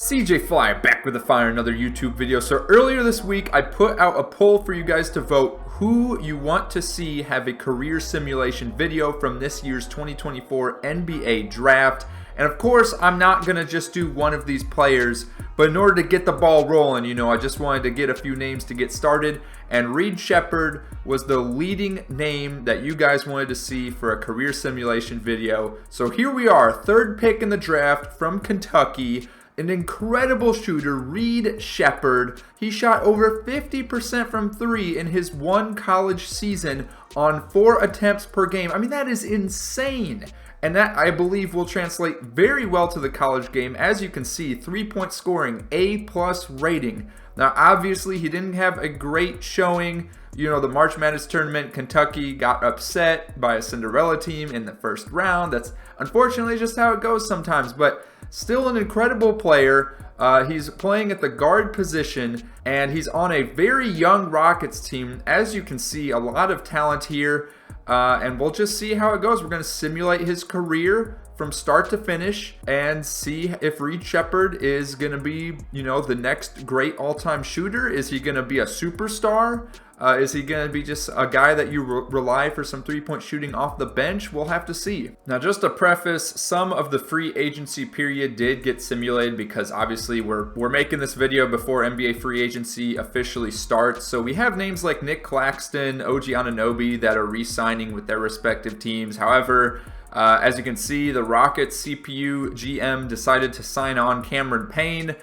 CJ Fly back with another YouTube video. So earlier this week I put out a poll for you guys to vote who you want to see have a career simulation video from this year's 2024 NBA draft. And of course I'm not gonna just do one of these players, but in order to get the ball rolling, I just wanted to get a few names to get started, and Reed Sheppard was the leading name that you guys wanted to see for a career simulation video. So here we are, third pick in the draft from Kentucky. An incredible shooter, Reed Sheppard. He shot over 50% from three in his one college season on 4 attempts per game. I mean, that is insane. And that, I believe, will translate very well to the college game. As you can see, 3-point scoring, A+ rating. Now, obviously, he didn't have a great showing. The March Madness tournament, Kentucky got upset by a Cinderella team in the first round. That's unfortunately just how it goes sometimes, but still an incredible player. He's playing at the guard position, and he's on a very young Rockets team. As you can see, a lot of talent here, and we'll just see how it goes. We're going to simulate his career from start to finish and see if Reed Sheppard is going to be, the next great all-time shooter. Is he going to be a superstar? Is he going to be just a guy that you rely for some three-point shooting off the bench? We'll have to see. Now, just to preface, some of the free agency period did get simulated because obviously we're making this video before NBA free agency officially starts. So we have names like Nick Claxton, OG Anunoby that are re-signing with their respective teams. However, as you can see, the Rockets CPU GM decided to sign on Cameron Payne,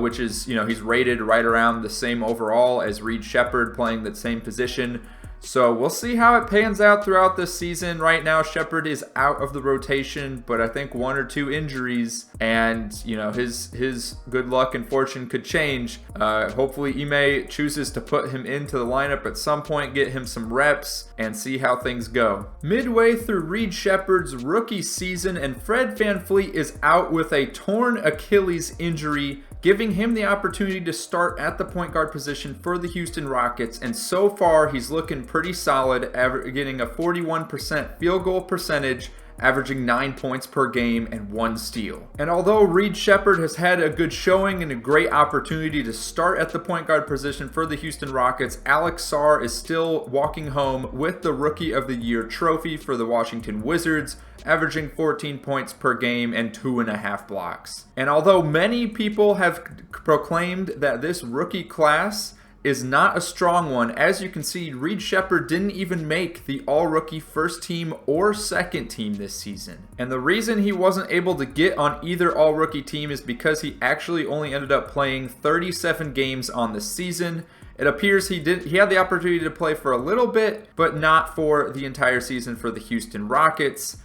which is, he's rated right around the same overall as Reed Sheppard, playing that same position. So we'll see how it pans out throughout this season. Right now, Sheppard is out of the rotation, but I think 1 or 2 injuries, and his good luck and fortune could change. Hopefully, Ime chooses to put him into the lineup at some point, get him some reps, and see how things go. Midway through Reed Sheppard's rookie season, and Fred VanVleet is out with a torn Achilles injury, giving him the opportunity to start at the point guard position for the Houston Rockets, and so far he's looking pretty solid, getting a 41% field goal percentage, averaging 9 points per game and 1 steal. And although Reed Sheppard has had a good showing and a great opportunity to start at the point guard position for the Houston Rockets, Alex Sarr is still walking home with the Rookie of the Year trophy for the Washington Wizards, averaging 14 points per game and 2.5 blocks. And although many people have proclaimed that this rookie class is not a strong one, as you can see, Reed Sheppard didn't even make the all-rookie first team or second team this season. And the reason he wasn't able to get on either all-rookie team is because he actually only ended up playing 37 games on the season. It appears he had the opportunity to play for a little bit, but not for the entire season for the Houston Rockets.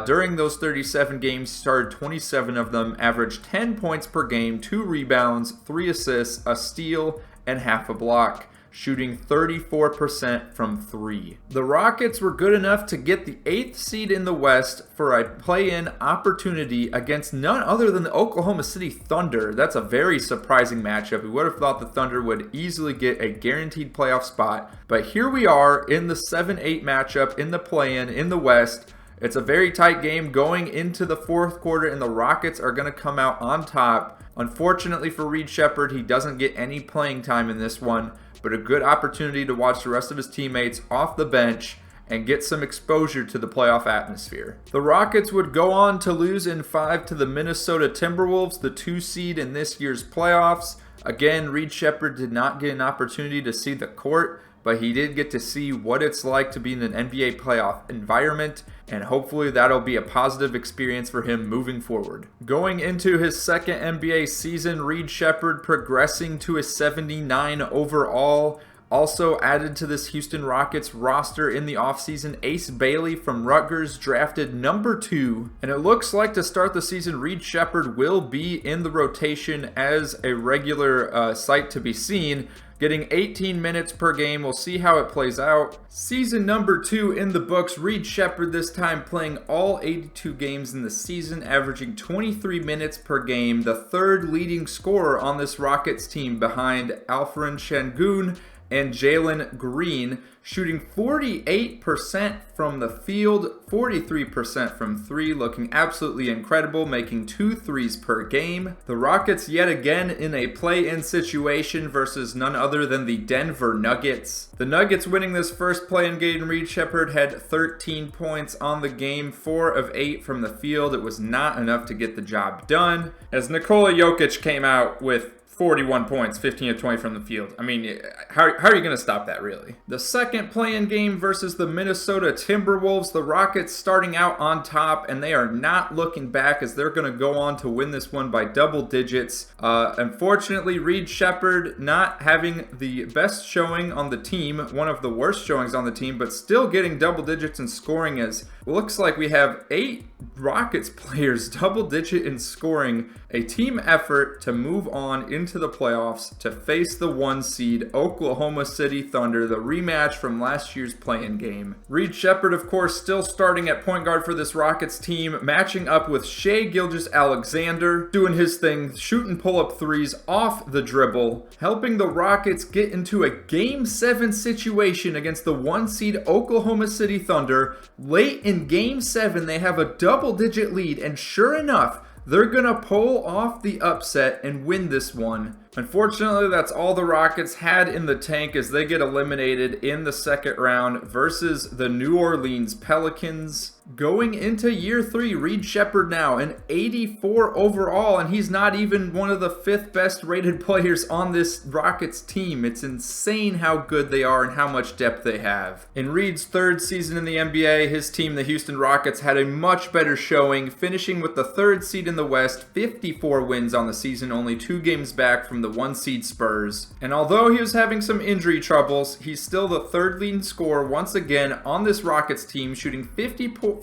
During those 37 games, he started 27 of them, averaged 10 points per game, 2 rebounds, 3 assists, a steal, and half a block, shooting 34% from 3. The Rockets were good enough to get the 8th seed in the West for a play-in opportunity against none other than the Oklahoma City Thunder. That's a very surprising matchup. We would have thought the Thunder would easily get a guaranteed playoff spot, but here we are in the 7-8 matchup in the play-in in the West. It's a very tight game going into the 4th quarter, and the Rockets are going to come out on top. Unfortunately for Reed Sheppard, he doesn't get any playing time in this one, but a good opportunity to watch the rest of his teammates off the bench and get some exposure to the playoff atmosphere. The Rockets would go on to lose in 5 to the Minnesota Timberwolves, the 2 seed in this year's playoffs. Again, Reed Sheppard did not get an opportunity to see the court, but he did get to see what it's like to be in an NBA playoff environment, and hopefully that'll be a positive experience for him moving forward. Going into his second NBA season, Reed Sheppard progressing to a 79 overall. Also added to this Houston Rockets roster in the offseason, Ace Bailey from Rutgers, drafted number 2. And it looks like to start the season, Reed Sheppard will be in the rotation as a regular sight to be seen, getting 18 minutes per game. We'll see how it plays out. Season number 2 in the books. Reed Sheppard this time playing all 82 games in the season, averaging 23 minutes per game, the 3rd leading scorer on this Rockets team behind Alperen Sengun and Jalen Green, shooting 48% from the field, 43% from three, looking absolutely incredible, making 2 threes per game. The Rockets yet again in a play-in situation versus none other than the Denver Nuggets. The Nuggets winning this first play-in game. Reed Sheppard had 13 points on the game, 4 of 8 from the field. It was not enough to get the job done, as Nikola Jokic came out with 41 points, 15 of 20 from the field. I mean, how are you going to stop that, really? The second play-in game versus the Minnesota Timberwolves. The Rockets starting out on top, and they are not looking back as they're going to go on to win this one by double digits. Unfortunately, Reed Sheppard not having the best showing on the team, one of the worst showings on the team, but still getting double digits in scoring, as it looks like we have 8 Rockets players double digit in scoring. A team effort to move on into the playoffs to face the 1 seed Oklahoma City Thunder, the rematch from last year's play-in game. Reed Sheppard, of course, still starting at point guard for this Rockets team, matching up with Shai Gilgeous-Alexander, doing his thing, shooting pull-up threes off the dribble, helping the Rockets get into a Game 7 situation against the 1 seed Oklahoma City Thunder. Late in Game 7, they have a double-digit lead, and sure enough, they're going to pull off the upset and win this one. Unfortunately, that's all the Rockets had in the tank as they get eliminated in the second round versus the New Orleans Pelicans. Going into year 3, Reed Sheppard now an 84 overall, and he's not even one of the 5th best rated players on this Rockets team. It's insane how good they are and how much depth they have. In Reed's 3rd season in the NBA, his team, the Houston Rockets, had a much better showing, finishing with the 3rd seed in the West, 54 wins on the season, only 2 games back from the 1 seed Spurs. And although he was having some injury troubles, he's still the 3rd leading scorer once again on this Rockets team, shooting 54%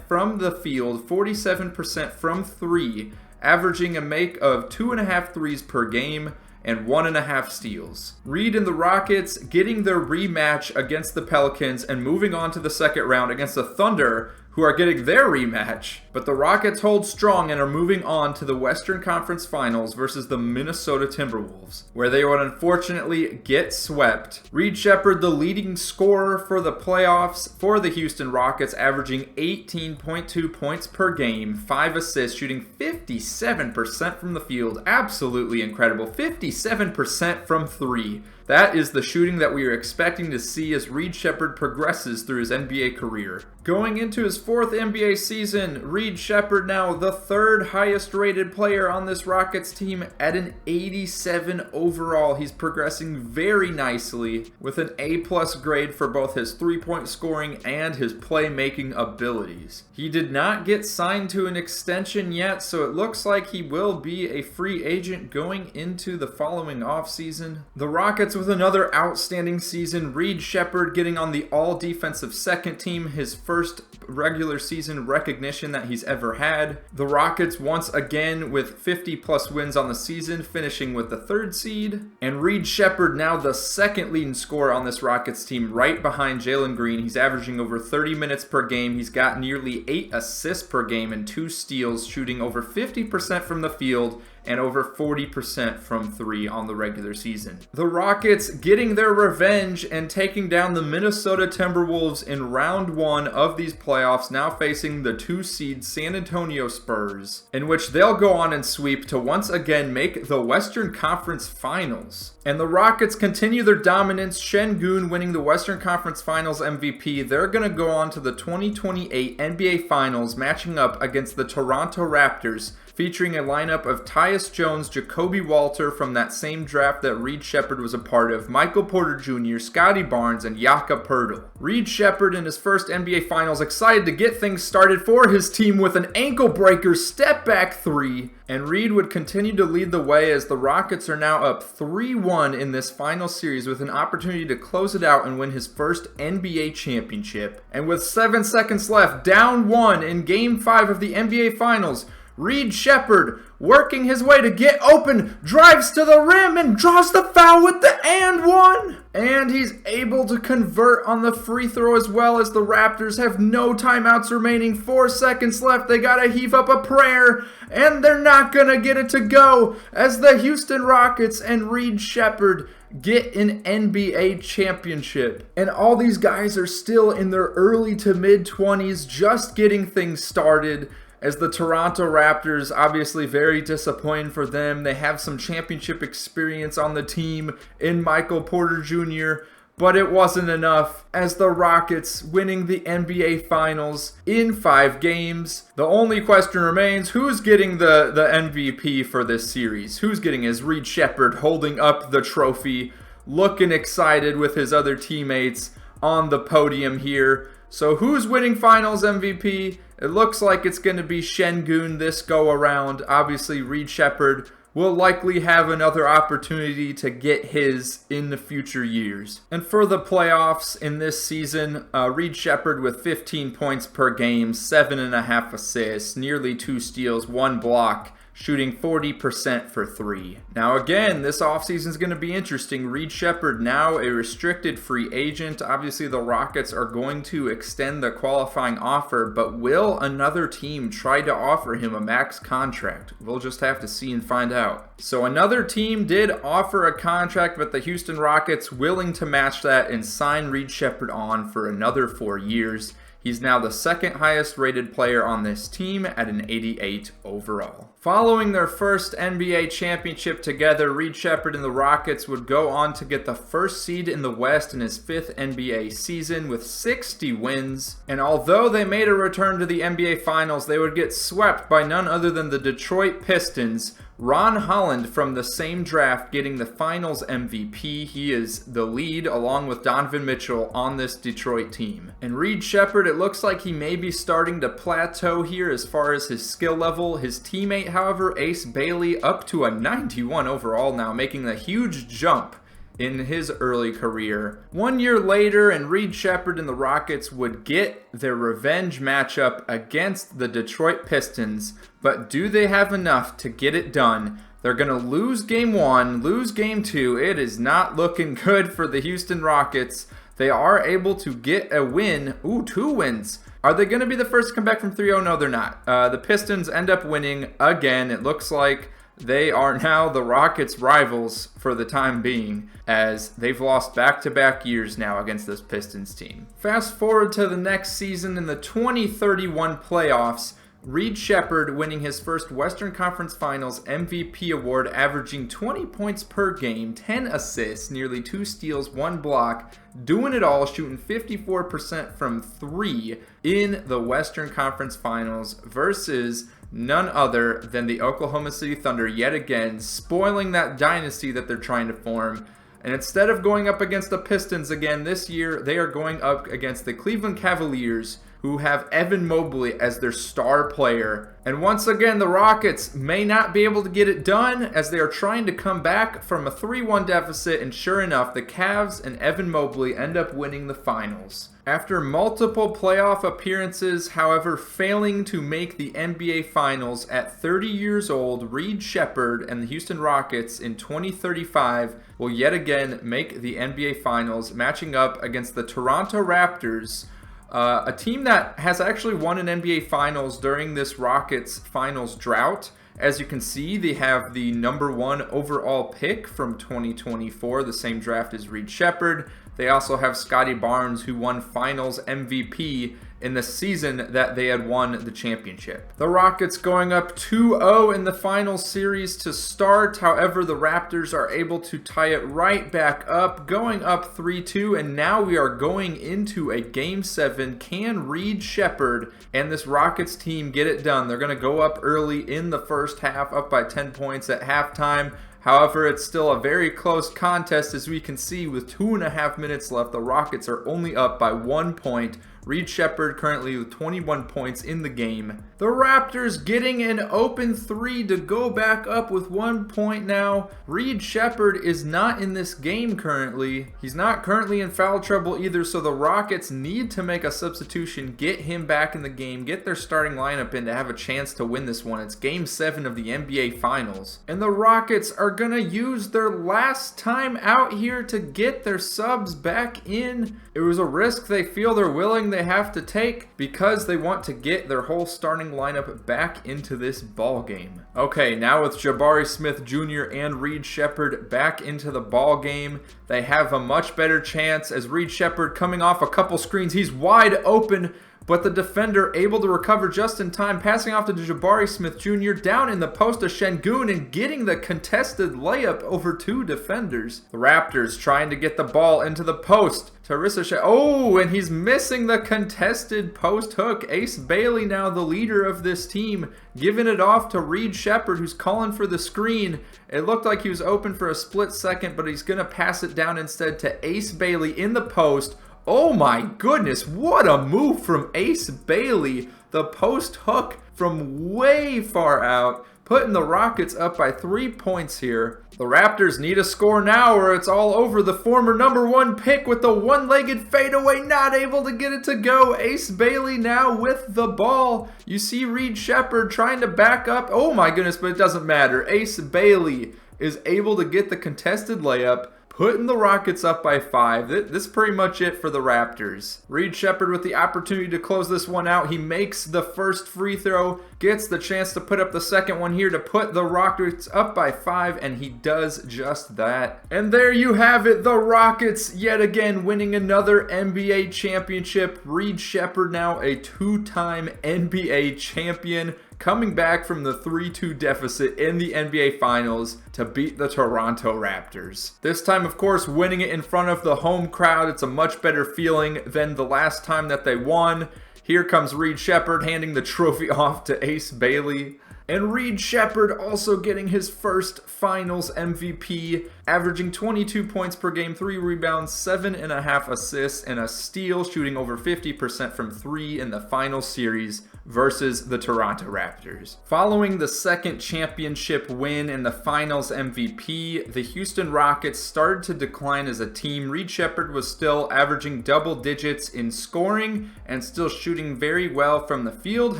from the field, 47% from 3, averaging a make of 2.5 threes per game and 1.5 steals. Reed and the Rockets getting their rematch against the Pelicans and moving on to the second round against the Thunder, who are getting their rematch. But the Rockets hold strong and are moving on to the Western Conference Finals versus the Minnesota Timberwolves, where they would unfortunately get swept. Reed Sheppard, the leading scorer for the playoffs for the Houston Rockets, averaging 18.2 points per game, 5 assists, shooting 57% from the field. Absolutely incredible. 57% from 3. That is the shooting that we are expecting to see as Reed Sheppard progresses through his NBA career. Going into his 4th NBA season, Reed Sheppard now the 3rd highest rated player on this Rockets team at an 87 overall. He's progressing very nicely with an A+ grade for both his 3-point scoring and his playmaking abilities. He did not get signed to an extension yet, so it looks like he will be a free agent going into the following offseason. The Rockets with another outstanding season. Reed Sheppard getting on the all-defensive second team, his first regular season recognition that he's ever had. The Rockets once again with 50+ wins on the season, finishing with the 3rd seed. And Reed Sheppard now the 2nd leading scorer on this Rockets team, right behind Jalen Green. He's averaging over 30 minutes per game. He's got nearly 8 assists per game and 2 steals, shooting over 50% from the field and over 40% from 3 on the regular season. The Rockets getting their revenge and taking down the Minnesota Timberwolves in round 1 of these playoffs, now facing the 2 seed San Antonio Spurs, in which they'll go on and sweep to once again make the Western Conference Finals. And the Rockets continue their dominance, Şengün winning the Western Conference Finals MVP. They're going to go on to the 2028 NBA Finals, matching up against the Toronto Raptors, featuring a lineup of Tyus Jones, Jacoby Walter from that same draft that Reed Sheppard was a part of, Michael Porter Jr., Scotty Barnes, and Jakob Poeltl. Reed Sheppard in his first NBA Finals, excited to get things started for his team with an ankle-breaker step-back 3. And Reed would continue to lead the way as the Rockets are now up 3-1 in this final series with an opportunity to close it out and win his first NBA championship. And with 7 seconds left, down 1 in Game 5 of the NBA Finals, Reed Sheppard, working his way to get open, drives to the rim and draws the foul with the and one. And he's able to convert on the free throw as well, as the Raptors have no timeouts remaining. 4 seconds left. They gotta heave up a prayer, and they're not gonna get it to go as the Houston Rockets and Reed Sheppard get an NBA championship. And all these guys are still in their early to mid-20s, just getting things started. As the Toronto Raptors, obviously very disappointing for them. They have some championship experience on the team in Michael Porter Jr., but it wasn't enough as the Rockets winning the NBA Finals in 5 games. The only question remains, who's getting the MVP for this series? Who's getting it? Is Reed Sheppard holding up the trophy, looking excited with his other teammates on the podium here. So who's winning Finals MVP? It looks like it's going to be Şengün this go around. Obviously, Reed Sheppard will likely have another opportunity to get his in the future years. And for the playoffs in this season, Reed Sheppard with 15 points per game, 7.5 assists, nearly 2 steals, 1 block, shooting 40% for 3. Now again, this offseason is going to be interesting. Reed Sheppard now a restricted free agent. Obviously the Rockets are going to extend the qualifying offer, but will another team try to offer him a max contract? We'll just have to see and find out. So another team did offer a contract, but the Houston Rockets willing to match that and sign Reed Sheppard on for another 4 years. He's now the 2nd highest rated player on this team at an 88 overall. Following their first NBA championship together, Reed Sheppard and the Rockets would go on to get the 1st seed in the West in his 5th NBA season with 60 wins. And although they made a return to the NBA Finals, they would get swept by none other than the Detroit Pistons. Ron Holland from the same draft getting the Finals MVP. He is the lead along with Donovan Mitchell on this Detroit team. And Reed Sheppard, it looks like he may be starting to plateau here as far as his skill level. His teammate, however, Ace Bailey, up to a 91 overall now, making a huge jump in his early career. 1 year later, and Reed Sheppard and the Rockets would get their revenge matchup against the Detroit Pistons, but do they have enough to get it done? They're going to lose game 1, lose game 2. It is not looking good for the Houston Rockets. They are able to get a win. Ooh, 2 wins. Are they going to be the first to come back from 3-0? No, they're not. The Pistons end up winning again. It looks like they are now the Rockets' rivals for the time being, as they've lost back-to-back years now against this Pistons team. Fast forward to the next season in the 2031 playoffs, Reed Sheppard winning his first Western Conference Finals MVP award, averaging 20 points per game, 10 assists, nearly 2 steals, 1 block, doing it all, shooting 54% from 3 in the Western Conference Finals versus none other than the Oklahoma City Thunder, yet again spoiling that dynasty that they're trying to form. And instead of going up against the Pistons again this year, they are going up against the Cleveland Cavaliers, who have Evan Mobley as their star player. And once again, the Rockets may not be able to get it done as they are trying to come back from a 3-1 deficit, and sure enough, the Cavs and Evan Mobley end up winning the finals. After multiple playoff appearances, however, failing to make the NBA Finals at 30 years old, Reed Sheppard and the Houston Rockets in 2035 will yet again make the NBA Finals, matching up against the Toronto Raptors, a team that has actually won an NBA Finals during this Rockets Finals drought. As you can see, they have the #1 overall pick from 2024, the same draft as Reed Sheppard. They also have Scottie Barnes, who won Finals MVP in the season that they had won the championship. The Rockets going up 2-0 in the final series to start. However, the Raptors are able to tie it right back up, going up 3-2, and now we are going into a Game 7. Can Reed Sheppard and this Rockets team get it done? They're going to go up early in the first half, up by 10 points at halftime. However, it's still a very close contest, as we can see with 2.5 minutes left. The Rockets are only up by 1 point. Reed Sheppard currently with 21 points in the game. The Raptors getting an open 3 to go back up with 1 point now. Reed Sheppard is not in this game currently. He's not currently in foul trouble either, so the Rockets need to make a substitution, get him back in the game, get their starting lineup in to have a chance to win this one. It's Game 7 of the NBA Finals. And the Rockets are going to use their last time out here to get their subs back in. It was a risk they feel they're willing. they have to take because they want to get their whole starting lineup back into this ball game. Okay, now with Jabari Smith Jr. and Reed Sheppard back into the ball game, they have a much better chance as Reed Sheppard coming off a couple screens. He's wide open, but the defender able to recover just in time, passing off to Jabari Smith Jr. down in the post to Şengün and getting the contested layup over two defenders. The Raptors trying to get the ball into the post. Oh, and he's missing the contested post hook. Ace Bailey, now the leader of this team, giving it off to Reed Sheppard, who's calling for the screen. It looked like he was open for a split second, but he's going to pass it down instead to Ace Bailey in the post. Oh my goodness, what a move from Ace Bailey. The post hook from way far out, putting the Rockets up by 3 points here. The Raptors need a score now or it's all over. The former #1 pick with the one-legged fadeaway, not able to get it to go. Ace Bailey now with the ball. You see Reed Sheppard trying to back up. Oh my goodness, but it doesn't matter. Ace Bailey is able to get the contested layup, putting the Rockets up by 5. This is pretty much it for the Raptors. Reed Sheppard with the opportunity to close this one out. He makes the first free throw, gets the chance to put up the second one here to put the Rockets up by 5, and he does just that. And there you have it, the Rockets yet again winning another NBA championship. Reed Sheppard now a 2-time NBA champion, coming back from the 3-2 deficit in the NBA Finals to beat the Toronto Raptors. This time, of course, winning it in front of the home crowd. It's a much better feeling than the last time that they won. Here comes Reed Sheppard handing the trophy off to Ace Bailey. And Reed Sheppard also getting his first Finals MVP, averaging 22 points per game, 3 rebounds, 7.5 assists, and a steal, shooting over 50% from 3 in the final series versus the Toronto Raptors. Following the second championship win and the Finals MVP, the Houston Rockets started to decline as a team. Reed Sheppard was still averaging double digits in scoring and still shooting very well from the field.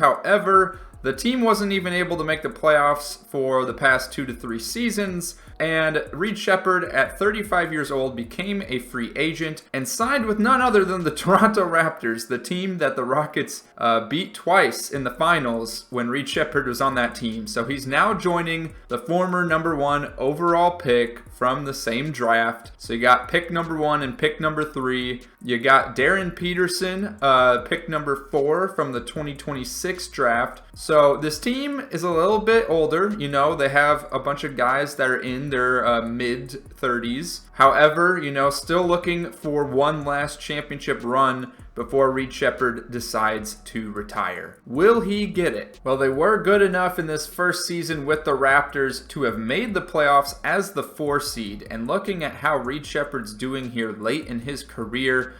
However, the team wasn't even able to make the playoffs for the past 2 to 3 seasons, and Reed Sheppard, at 35 years old, became a free agent and signed with none other than the Toronto Raptors, the team that the Rockets beat twice in the finals when Reed Sheppard was on that team. So he's now joining the former #1 overall pick from the same draft. So you got pick #1 and pick #3. You got Darren Peterson, pick #4 from the 2026 draft. So this team is a little bit older. You know, they have a bunch of guys that are in their mid-30s. However, you know, still looking for one last championship run before Reed Sheppard decides to retire. Will he get it? Well, they were good enough in this first season with the Raptors to have made the playoffs as the 4 seed. And looking at how Reed Sheppard's doing here late in his career,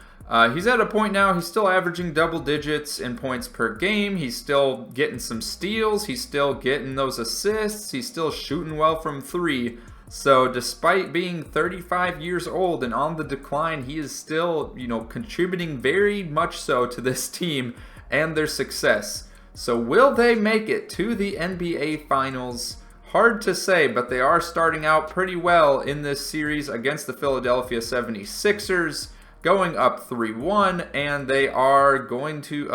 he's at a point now, he's still averaging double digits in points per game. He's still getting some steals. He's still getting those assists. He's still shooting well from 3. So despite being 35 years old and on the decline, he is still, you know, contributing very much so to this team and their success. So will they make it to the NBA Finals? Hard to say, but they are starting out pretty well in this series against the Philadelphia 76ers, going up 3-1, and they are going to,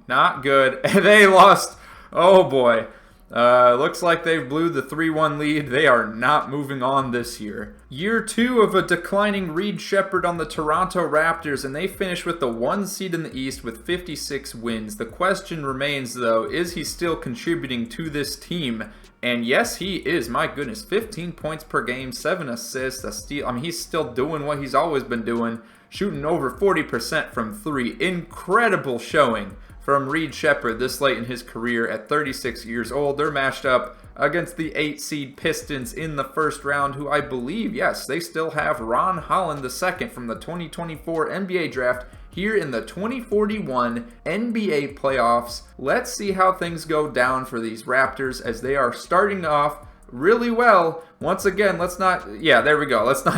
not good. They lost, oh boy. Looks like they blew the 3-1 lead. They are not moving on this year. Year 2 of a declining Reed Sheppard on the Toronto Raptors, and they finish with the 1 seed in the East with 56 wins. The question remains, though, is he still contributing to this team? And yes, he is. My goodness, 15 points per game, 7 assists, a steal. I mean, he's still doing what he's always been doing, shooting over 40% from 3. Incredible showing from Reed Sheppard this late in his career at 36 years old. They're matched up against the 8 seed Pistons in the first round, who I believe, yes, they still have Ron Holland II from the 2024 NBA draft here in the 2041 NBA playoffs. Let's see how things go down for these Raptors as they are starting off really well. Once again, let's not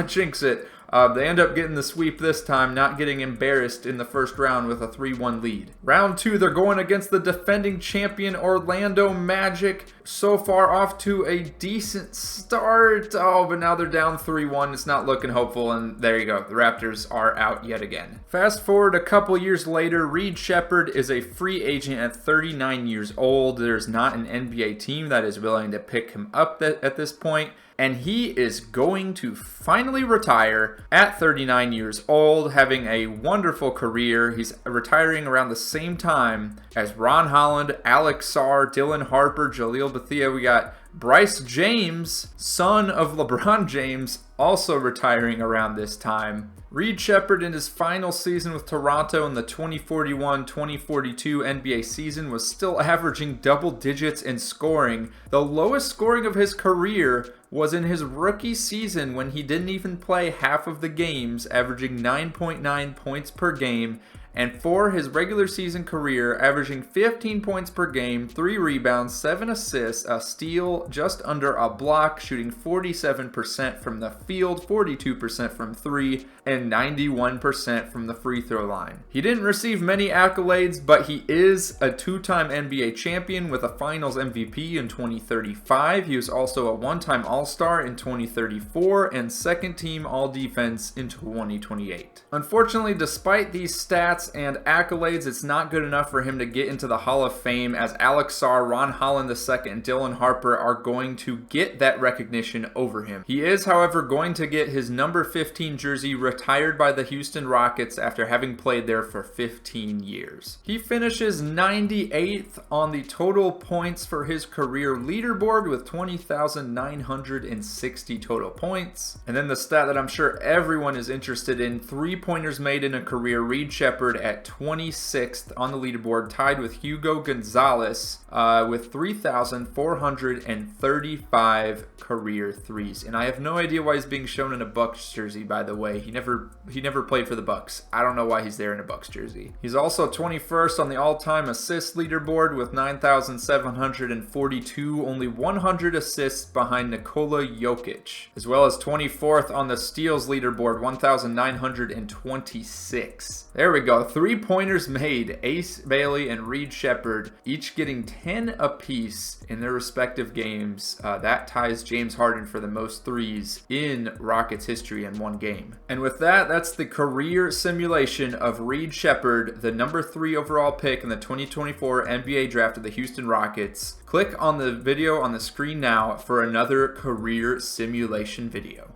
jinx it. They end up getting the sweep this time, not getting embarrassed in the first round with a 3-1 lead. Round 2, they're going against the defending champion Orlando Magic. so far off to a decent start. Oh, but now they're down 3-1. It's not looking hopeful, and there you go. The Raptors are out yet again. Fast forward a couple years later, Reed Sheppard is a free agent at 39 years old. There's not an NBA team that is willing to pick him up at this point. And he is going to finally retire at 39 years old, having a wonderful career. He's retiring around the same time as Ron Holland, Alex Sarr, Dylan Harper, Jaleel Bethea. We got Bryce James, son of LeBron James, also retiring around this time. Reed Sheppard in his final season with Toronto in the 2041-2042 NBA season was still averaging double digits in scoring. The lowest scoring of his career was in his rookie season when he didn't even play half of the games, averaging 9.9 points per game. And for his regular season career, averaging 15 points per game, 3 rebounds, 7 assists, a steal, just under a block, shooting 47% from the field, 42% from 3, and 91% from the free throw line. He didn't receive many accolades, but he is a 2-time NBA champion with a Finals MVP in 2035. He was also a 1-time All-Star in 2034 and 2nd-team All-Defense in 2028. Unfortunately, despite these stats and accolades, it's not good enough for him to get into the Hall of Fame, as Alex Sarr, Ron Holland II, and Dylan Harper are going to get that recognition over him. He is, however, going to get his number 15 jersey retired by the Houston Rockets after having played there for 15 years. He finishes 98th on the total points for his career leaderboard with 20,960 total points. And then the stat that I'm sure everyone is interested in, 3-pointers made in a career, Reed Sheppard at 26th on the leaderboard, tied with Hugo Gonzalez with 3,435 career threes. And I have no idea why he's being shown in a Bucks jersey, by the way. He never played for the Bucks. I don't know why he's there in a Bucks jersey. He's also 21st on the all-time assist leaderboard with 9,742, only 100 assists behind Nikola Jokic, as well as 24th on the steals leaderboard, 1,926. There we go. 3-pointers made. Ace Bailey and Reed Sheppard, each getting 10 apiece in their respective games. That ties James Harden for the most threes in Rockets history in one game. And with that, that's the career simulation of Reed Sheppard, the number 3 overall pick in the 2024 NBA draft of the Houston Rockets. Click on the video on the screen now for another career simulation video.